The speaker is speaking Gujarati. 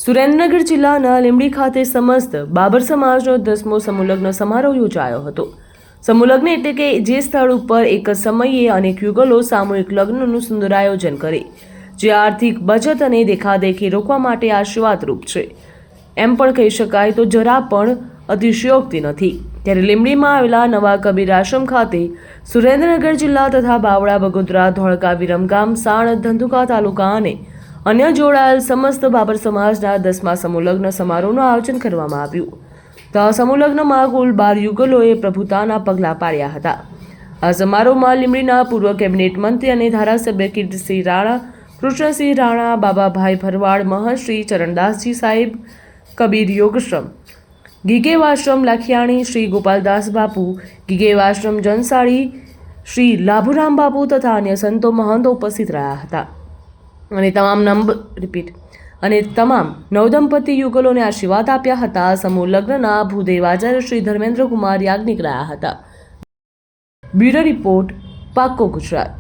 સુરેન્દ્રનગર જિલ્લાના લીંબડી ખાતે સમસ્ત બાબર સમાજનો 10મો સમૂહલગ્ન સમારોહ યોજાયો હતો. સમૂહલગ્ન એટલે કે જે સ્થળ ઉપર એક જ સમયે અનેક યુગલો સામૂહિક લગ્નનું સુંદર આયોજન કરે, જે આર્થિક બચત અને દેખાદેખી રોકવા માટે આશીર્વાદરૂપ છે. એમ પણ કહી શકાય તો જરા પણ અતિશયોક્તિ નથી. ત્યારે લીંબડીમાં આવેલા નવા કબીર આશ્રમ ખાતે સુરેન્દ્રનગર જિલ્લા તથા બાવળા, બગોદરા, ધોળકા, વિરમગામ, સાણંદ, ધંધુકા તાલુકા અને અન્ય જોડાયેલ સમસ્ત બાબર સમાજના 10મા સમૂહલગ્ન સમારોહનું આયોજન કરવામાં આવ્યું. તો આ સમૂહલગ્નમાં કુલ 12 યુગલોએ પ્રભુતાના પગલાં પાડ્યા હતા. આ સમારોહમાં લીંબડીના પૂર્વ કેબિનેટ મંત્રી અને ધારાસભ્ય કીર્તિસિંહ રાણા, કૃષ્ણસિંહ રાણા, બાબાભાઈ ભરવાડ, મહંતશ્રી ચરણદાસજી સાહેબ, કબીર યોગશ્રમ, ગીગેવાશ્રમ લાખિયાણી, શ્રી ગોપાલદાસ બાપુ, ગીગેવાશ્રમ જનસાળી, શ્રી લાભુરામ બાપુ તથા અન્ય સંતો મહંતો ઉપસ્થિત રહ્યા હતા અને તમામ નવદંપતિ યુગલોને આશીર્વાદ આપ્યા હતા. સમૂહ લગ્નના ભૂદેવ આચાર્ય શ્રી ધર્મેન્દ્રકુમાર યાજ્ઞિક રહ્યા હતા. બ્યુરો રિપોર્ટ, પાક્કો ગુજરાત.